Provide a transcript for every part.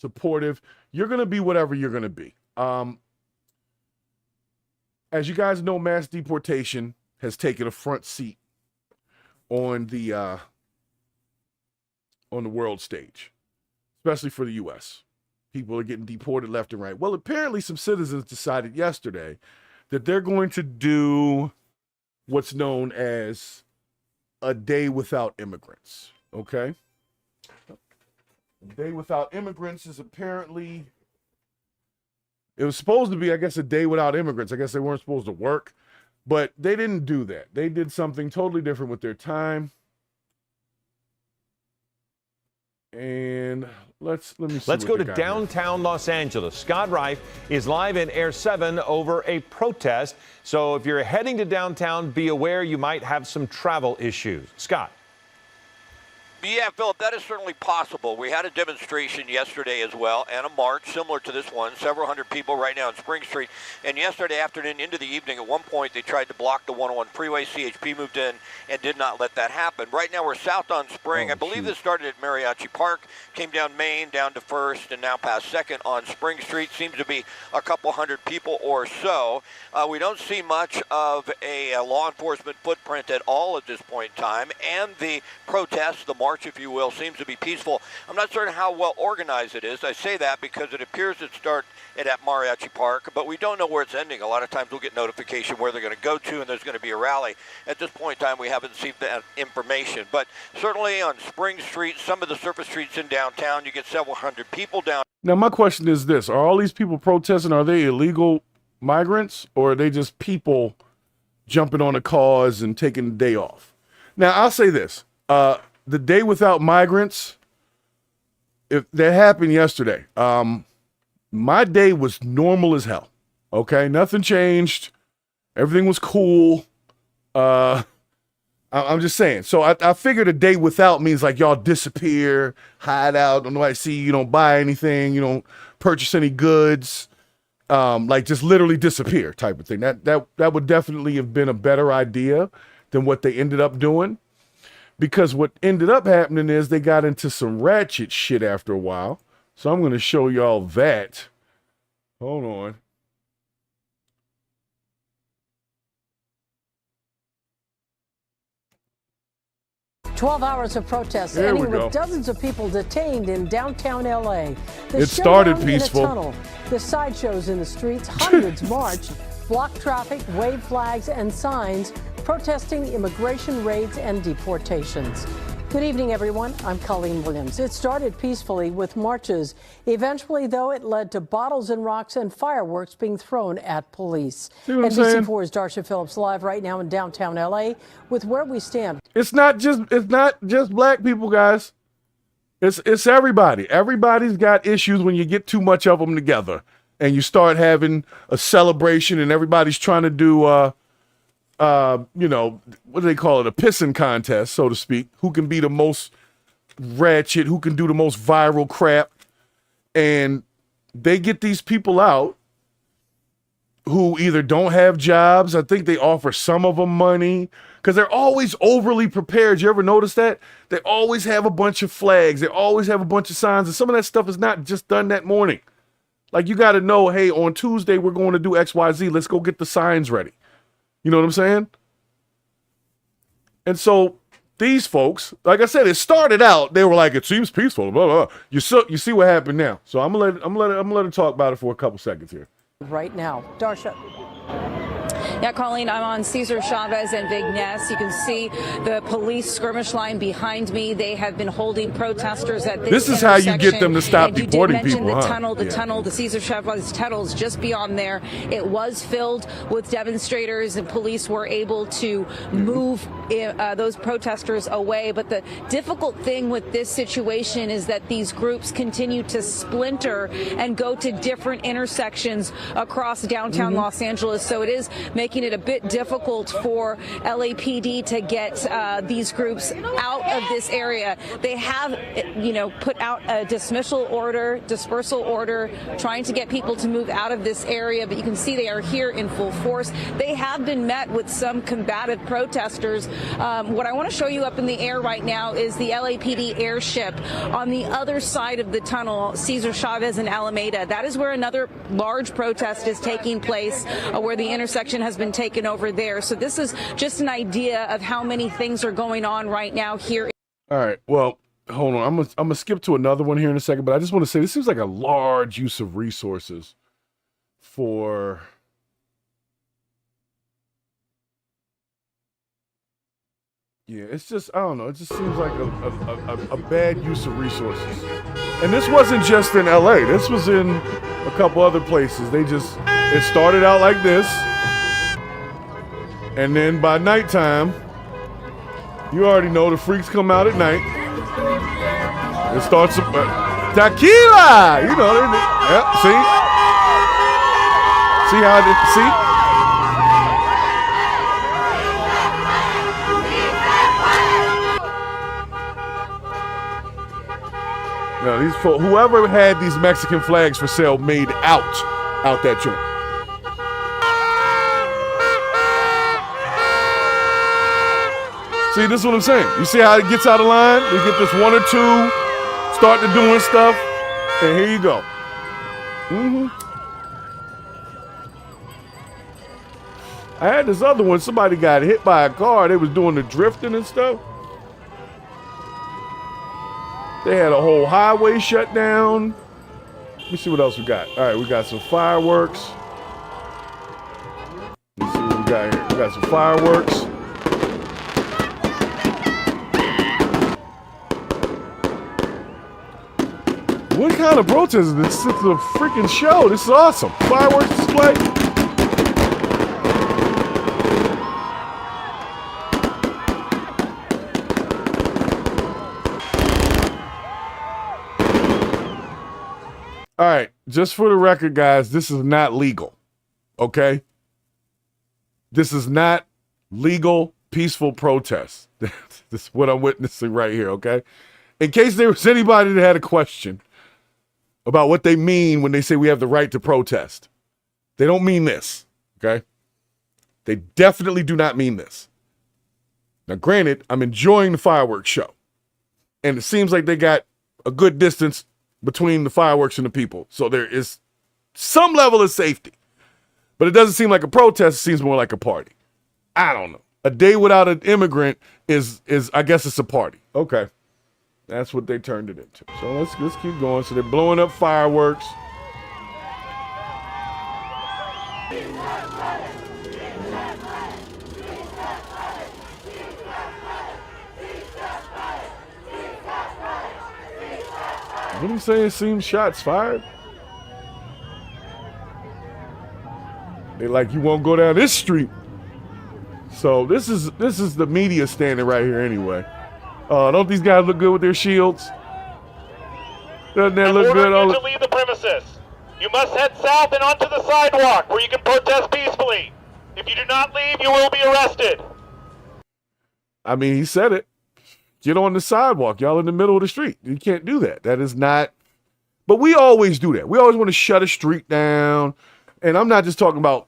supportive. You're going to be whatever you're going to be. As you guys know, mass deportation has taken a front seat on the world stage, especially for the U.S. People are getting deported left and right. Well, apparently some citizens decided yesterday that they're going to do what's known as a day without immigrants, okay? A day without immigrants is apparently, it was supposed to be, I guess, a day without immigrants. I guess they weren't supposed to work, but they didn't do that. They did something totally different with their time. And let me see. Let's go to downtown Los Angeles. Scott Reif is live in Air 7 over a protest. So if you're heading to downtown, be aware you might have some travel issues. Scott. Yeah, Philip, that is certainly possible. We had a demonstration yesterday as well, and a march similar to this one, several hundred people right now on Spring Street. And yesterday afternoon into the evening, at one point, they tried to block the 101 freeway. CHP moved in and did not let that happen. Right now, we're south on Spring. I believe this started at Mariachi Park, came down Main, down to First, and now past Second on Spring Street. Seems to be a couple hundred people or so. We don't see much of a law enforcement footprint at all at this point in time. And the protests, the march, if you will, seems to be peaceful. I'm not certain how well organized it is. I say that because it appears to start at Mariachi Park, but we don't know where it's ending. A lot of times we'll get notification where they're going to go to, and there's going to be a rally. At this point in time, we haven't received that information. But certainly on Spring Street, some of the surface streets in downtown, you get several hundred people down. Now, my question is this. Are all these people protesting, are they illegal migrants, or are they just people jumping on a cause and taking the day off? Now, I'll say this. The day without migrants, if that happened yesterday, my day was normal as hell. Okay, nothing changed. Everything was cool. I'm just saying. So I figured a day without means like y'all disappear, hide out, don't nobody see you, don't buy anything, you don't purchase any goods, like just literally disappear type of thing. That would definitely have been a better idea than what they ended up doing. Because what ended up happening is they got into some ratchet shit after a while. So I'm going to show y'all that. Hold on. "12 hours of protests, ending with dozens of people detained in downtown L.A. It started peaceful. In a tunnel. The sideshows in the streets, hundreds marched, blocked traffic, waved flags and signs, protesting immigration raids and deportations. Good evening, everyone. I'm Colleen Williams. It started peacefully with marches. Eventually, though, it led to bottles and rocks and fireworks being thrown at police. NBC4's Darsha Phillips live right now in downtown L.A. with where we stand. It's not just black people, guys. It's everybody. Everybody's got issues when you get too much of them together and you start having a celebration and everybody's trying to do you know, what do they call it? A pissing contest, so to speak. Who can be the most ratchet, who can do the most viral crap. And they get these people out who either don't have jobs. I think they offer some of them money because they're always overly prepared. You ever notice that? They always have a bunch of flags. They always have a bunch of signs. And some of that stuff is not just done that morning. Like, you got to know, hey, on Tuesday, we're going to do X, Y, Z. Let's go get the signs ready. You know what I'm saying? And so these folks, like I said, it started out, they were like, it seems peaceful, blah, blah, blah. You see what happened now. So I'm gonna let her talk about it for a couple seconds here. Right now, Darsha. Yeah, Colleen, I'm on Cesar Chavez and Big Ness. You can see the police skirmish line behind me. They have been holding protesters at this is how you get them to stop deporting people, the tunnel, the Cesar Chavez tunnel is just beyond there. It was filled with demonstrators, and police were able to move those protesters away. But the difficult thing with this situation is that these groups continue to splinter and go to different intersections across downtown Los Angeles. So it is making it a bit difficult for LAPD to get these groups out of this area. They have, put out a dispersal order, trying to get people to move out of this area, but you can see they are here in full force. They have been met with some combative protesters, What I want to show you up in the air right now is the LAPD airship on the other side of the tunnel, Cesar Chavez and Alameda. That is where another large protest is taking place, where the intersection has been taken over there. So this is just an idea of how many things are going on right now here. All right. Well, hold on. I'm gonna skip to another one here in a second, but I just want to say this seems like a large use of resources for it's just, I don't know, it just seems like a bad use of resources. And this wasn't just in LA, this was in a couple other places. It started out like this, and then by nighttime, you already know the freaks come out at night. It starts tequila, you know, yeah, see how it, see? No, these whoever had these Mexican flags for sale made out that joint. See, this is what I'm saying. You see how it gets out of line? We get this one or two, start to doing stuff, and here you go. I had this other one. Somebody got hit by a car. They was doing the drifting and stuff. They had a whole highway shut down. Let me see what else we got. All right, we got some fireworks. Let's see what we got here. We got some fireworks. What kind of protest is this? This is a freaking show. This is awesome. Fireworks display. All right, just for the record, guys, this is not legal, okay? This is not legal, peaceful protest. This is what I'm witnessing right here, okay? In case there was anybody that had a question about what they mean when they say we have the right to protest, they don't mean this, okay? They definitely do not mean this. Now, granted, I'm enjoying the fireworks show, and it seems like they got a good distance between the fireworks and the people. So there is some level of safety. But it doesn't seem like a protest, it seems more like a party. I don't know. A day without an immigrant is I guess it's a party. Okay. That's what they turned it into. So let's keep going. So they're blowing up fireworks. What do you say? It seems shots fired. They like, you won't go down this street. So this is the media standing right here anyway. Don't these guys look good with their shields? Doesn't that look good? To leave the premises. You must head south and onto the sidewalk where you can protest peacefully. If you do not leave, you will be arrested. I mean, he said it. Get on the sidewalk. Y'all in the middle of the street. You can't do that. That is not. But we always do that. We always want to shut a street down. And I'm not just talking about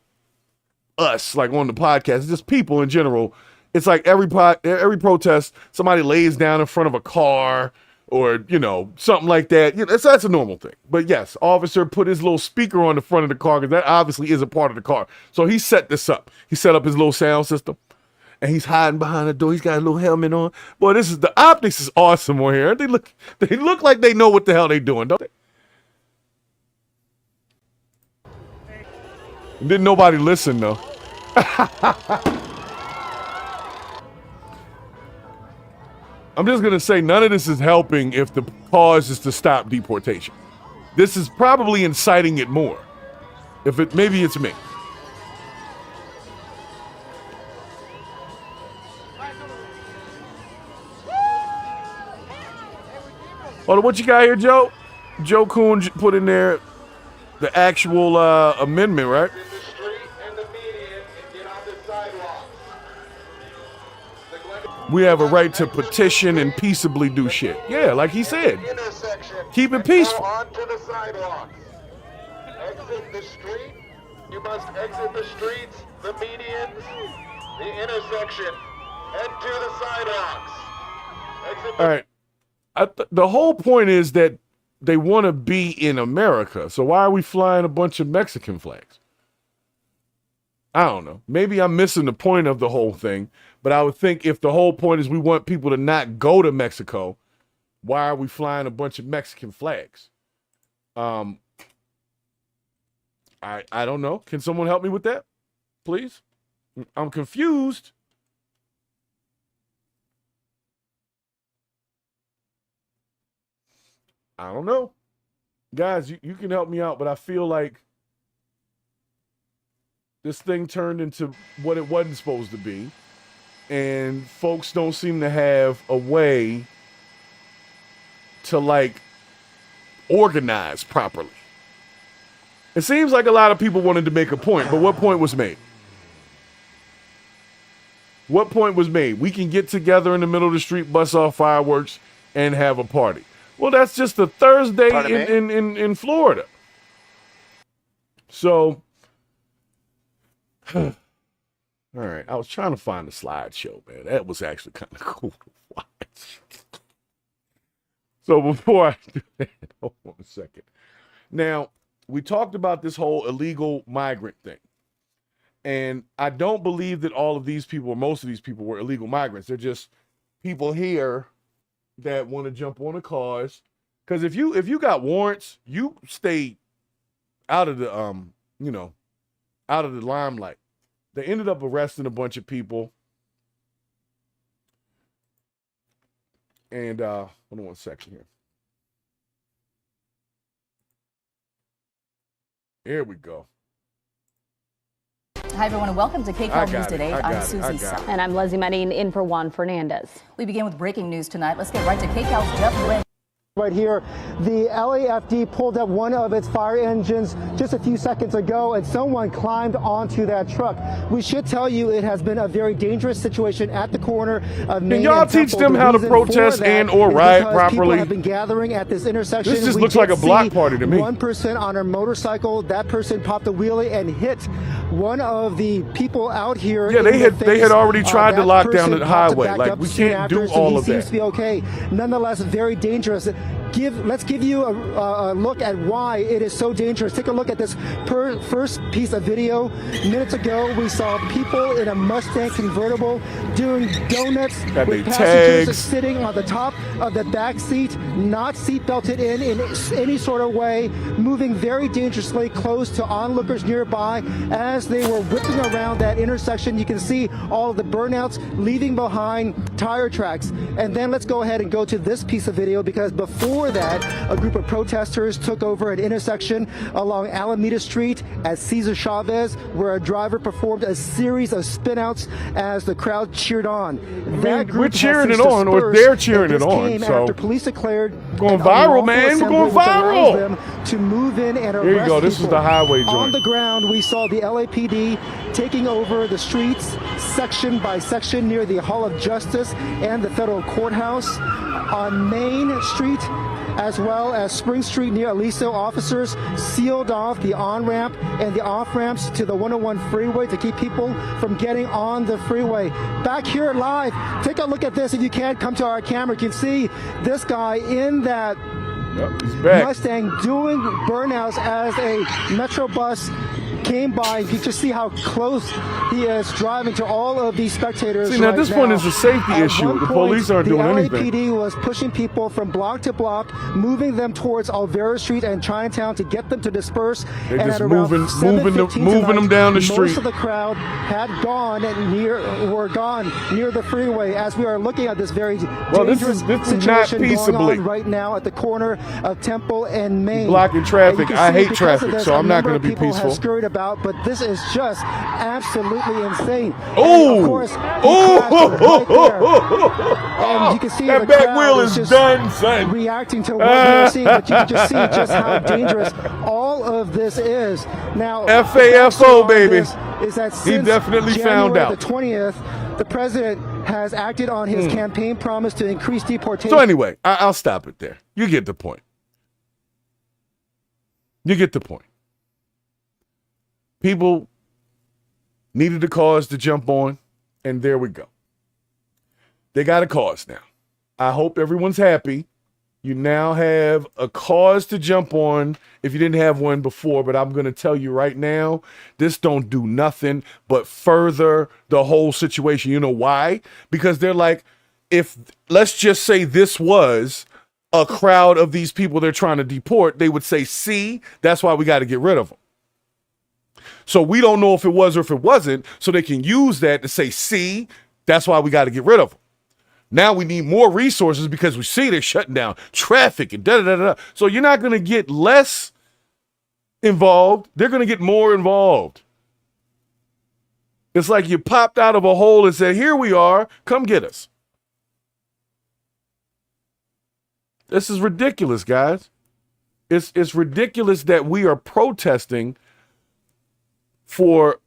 us, like on the podcast. It's just people in general. It's like every protest, somebody lays down in front of a car or, you know, something like that. You know, that's a normal thing. But yes, officer put his little speaker on the front of the car because that obviously is a part of the car. So he set this up. He set up his little sound system. And he's hiding behind the door. He's got a little helmet on. Boy, the optics is awesome on here. They look like they know what the hell they're doing, don't they? Didn't nobody listen though. I'm just gonna say none of this is helping if the cause is to stop deportation. This is probably inciting it more. Maybe it's me. Hold on, what you got here, Joe? Joe Kuhn put in there the actual amendment, right? We have a right to petition and peaceably do shit. Yeah, like he said. Keep it peaceful. Onto the sidewalks. Exit the street. You must exit the streets, the medians, the intersection. Head to the sidewalks. All right. The whole point is that they want to be in America. So why are we flying a bunch of Mexican flags? I don't know. Maybe I'm missing the point of the whole thing. But I would think if the whole point is we want people to not go to Mexico, why are we flying a bunch of Mexican flags? I don't know. Can someone help me with that, please? I'm confused. I don't know. Guys, you can help me out, but I feel like this thing turned into what it wasn't supposed to be. And folks don't seem to have a way to, like, organize properly. It seems like a lot of people wanted to make a point, but what point was made? What point was made? We can get together in the middle of the street, bust off fireworks, and have a party. Well, that's just a Thursday in Florida. So, all right. I was trying to find the slideshow, man. That was actually kind of cool to watch. So before I do that, hold on a second. Now, we talked about this whole illegal migrant thing. And I don't believe that all of these people, or most of these people, were illegal migrants. They're just people here that want to jump on the cars. Because if you got warrants, you stay out of the out of the limelight. They ended up arresting a bunch of people. And hold on one second here. Here we go. Hi, everyone, and welcome to KCAL News Today. I'm Susie Sell. And I'm Leslie Medine in for Juan Fernandez. We begin with breaking news tonight. Let's get right to KCAL's Jeff Wynn. Right here, the LAFD pulled up one of its fire engines just a few seconds ago, and someone climbed onto that truck. We should tell you it has been a very dangerous situation at the corner of Main. Can y'all teach them how to protest and or riot properly? People have been gathering at this intersection. This just looks like a block party to me. One person on a motorcycle, that person popped a wheelie and hit one of the people out here. Yeah, they had already tried to lock down the highway. Like, we can't do all of that. Seems to be okay. Nonetheless, very dangerous. Let's give you a look at why it is so dangerous. Take a look at this first piece of video. Minutes ago, we saw people in a Mustang convertible doing donuts with passengers sitting on the top of the back seat, not seat belted in any sort of way, moving very dangerously close to onlookers nearby as they were whipping around that intersection. You can see all of the burnouts leaving behind tire tracks. And then let's go ahead and go to this piece of video, because before that, a group of protesters took over an intersection along Alameda Street at Cesar Chavez, where a driver performed a series of spinouts as the crowd cheered on. We're cheering it on, or they're cheering it on. So after police declared going viral, man. We're going viral. Them to move in and arrest Here you go. This is the highway joint. On the ground, we saw the LAPD taking over the streets section by section near the Hall of Justice and the federal courthouse. On Main Street, as well as Spring Street near Aliso, officers sealed off the on-ramp and the off-ramps to the 101 freeway to keep people from getting on the freeway. Back here live, take a look at this if you can. Come to our camera. You can see this guy in that Mustang doing burnouts as a Metro bus came by. You can just see how close he is driving to all of these spectators. See, now this one is a safety issue. The police aren't doing anything. The LAPD was pushing people from block to block, moving them towards Alvera Street and Chinatown to get them to disperse. They're just moving them down the street. Most of the crowd were gone near the freeway as we are looking at this very dangerous situation going on right now at the corner of Temple and Main. Blocking traffic. I hate traffic, so I'm not going to be peaceful. But this is just absolutely insane. Oh! Of course, and you can see that back wheel is done, son. Reacting to what we're seeing, but you can just see just how dangerous all of this is. Now, FAFO, baby. Is that he definitely found out. The 20th, the president has acted on his campaign promise to increase deportation. So anyway, I'll stop it there. You get the point. You get the point. People needed the cause to jump on, and there we go. They got a cause now. I hope everyone's happy. You now have a cause to jump on if you didn't have one before, but I'm going to tell you right now, this don't do nothing but further the whole situation. You know why? Because they're like, if let's just say this was a crowd of these people they're trying to deport, they would say, see, that's why we got to get rid of them. So we don't know if it was or if it wasn't, so they can use that to say, see, that's why we got to get rid of them. Now we need more resources because we see they're shutting down traffic and da-da-da-da. So you're not going to get less involved. They're going to get more involved. It's like you popped out of a hole and said, here we are, come get us. This is ridiculous, guys. It's ridiculous that we are protesting for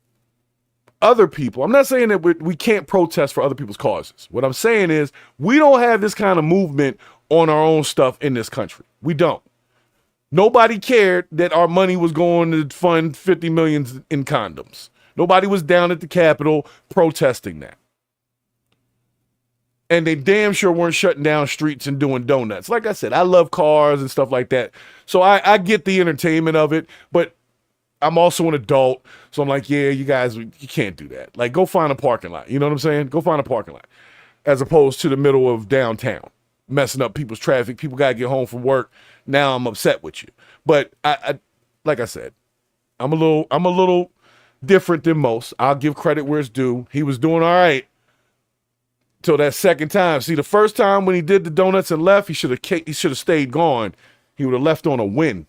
other people. I'm not saying that we can't protest for other people's causes. What I'm saying is we don't have this kind of movement on our own stuff in this country. We don't. Nobody cared that our money was going to fund 50 million in condoms. Nobody was down at the Capitol protesting that. And they damn sure weren't shutting down streets and doing donuts. Like I said, I love cars and stuff like that. So I get the entertainment of it, but I'm also an adult, so I'm like, yeah, you guys, you can't do that. Like, go find a parking lot. You know what I'm saying? Go find a parking lot, as opposed to the middle of downtown, messing up people's traffic. People gotta get home from work. Now I'm upset with you. But I like I said, I'm a little different than most. I'll give credit where it's due. He was doing all right till that second time. See, the first time when he did the donuts and left, he should have stayed gone. He would have left on a win.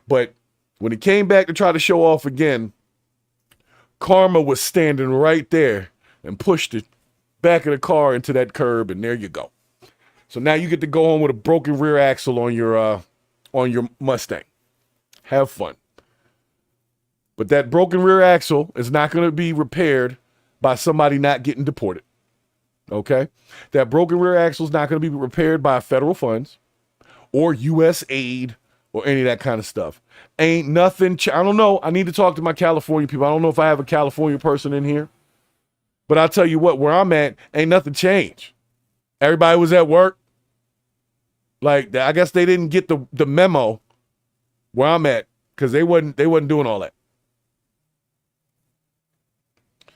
But when he came back to try to show off again, Karma was standing right there and pushed the back of the car into that curb, and there you go. So now you get to go on with a broken rear axle on your Mustang. Have fun. But that broken rear axle is not going to be repaired by somebody not getting deported. Okay? That broken rear axle is not going to be repaired by federal funds or U.S. aid or any of that kind of stuff. Ain't nothing. I don't know. I need to talk to my California people. I don't know if I have a California person in here. But I'll tell you what, where I'm at, ain't nothing changed. Everybody was at work. Like, I guess they didn't get the memo where I'm at because they wasn't doing all that.